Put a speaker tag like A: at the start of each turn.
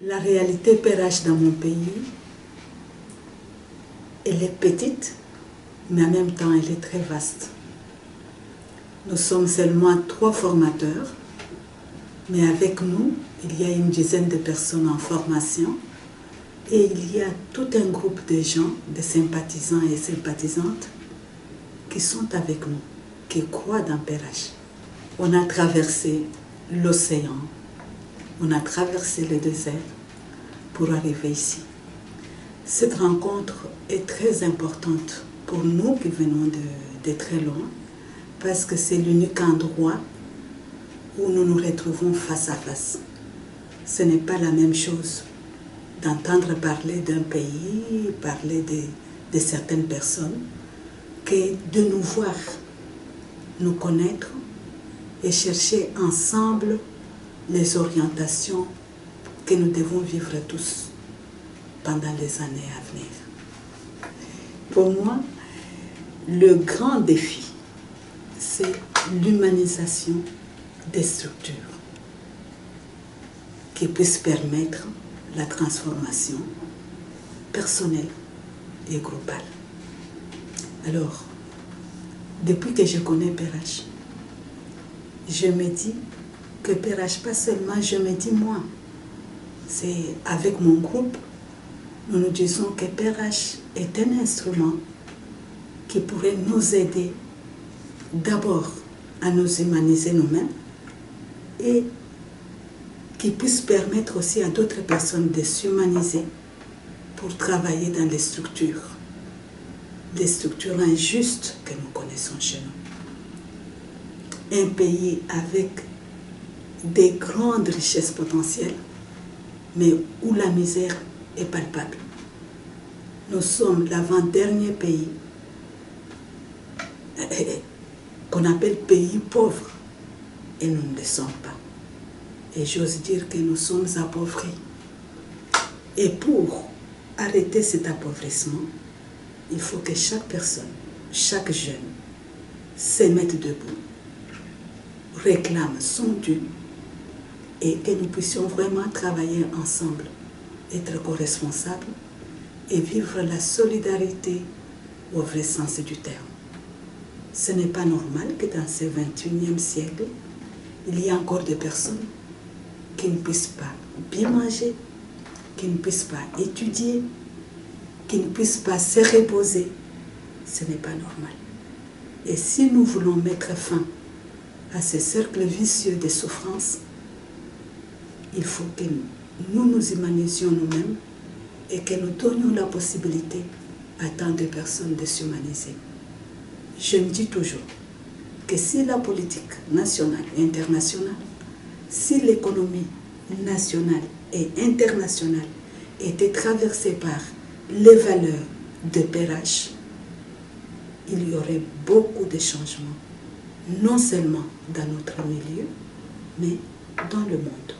A: La réalité PRH dans mon pays, elle est petite, mais en même temps elle est très vaste. Nous sommes seulement 3 formateurs, mais avec nous, il y a une dizaine de personnes en formation et il y a tout un groupe de gens, de sympathisants et sympathisantes qui sont avec nous, qui croient dans PRH. On a traversé l'océan, on a traversé le désert pour arriver ici. Cette rencontre est très importante pour nous qui venons de très loin, parce que c'est l'unique endroit où nous nous retrouvons face à face. Ce n'est pas la même chose d'entendre parler d'un pays, parler de certaines personnes, que de nous voir, nous connaître et chercher ensemble les orientations que nous devons vivre tous pendant les années à venir. Pour moi, le grand défi, c'est l'humanisation des structures qui puissent permettre la transformation personnelle et globale. Alors, depuis que je connais PRH, je me dis que PRH, pas seulement je me dis moi, c'est avec mon groupe, nous nous disons que PRH est un instrument qui pourrait nous aider d'abord à nous humaniser nous-mêmes et qui puisse permettre aussi à d'autres personnes de s'humaniser pour travailler dans les structures injustes que nous connaissons chez nous. Un pays avec des grandes richesses potentielles, mais où la misère est palpable. Nous sommes l'avant-dernier pays qu'on appelle pays pauvre, et nous ne le sommes pas. Et j'ose dire que nous sommes appauvris. Et pour arrêter cet appauvrissement, il faut que chaque personne, chaque jeune, se mette debout, réclame son dû, et que nous puissions vraiment travailler ensemble, être co-responsables et vivre la solidarité au vrai sens du terme. Ce n'est pas normal que dans ce 21e siècle, il y ait encore des personnes qui ne puissent pas bien manger, qui ne puissent pas étudier, qui ne puissent pas se reposer. Ce n'est pas normal. Et si nous voulons mettre fin à ce cercle vicieux de souffrance, il faut que nous nous humanisions nous-mêmes et que nous donnions la possibilité à tant de personnes de s'humaniser. Je me dis toujours que si la politique nationale et internationale, si l'économie nationale et internationale était traversée par les valeurs de PRH, il y aurait beaucoup de changements, non seulement dans notre milieu, mais dans le monde.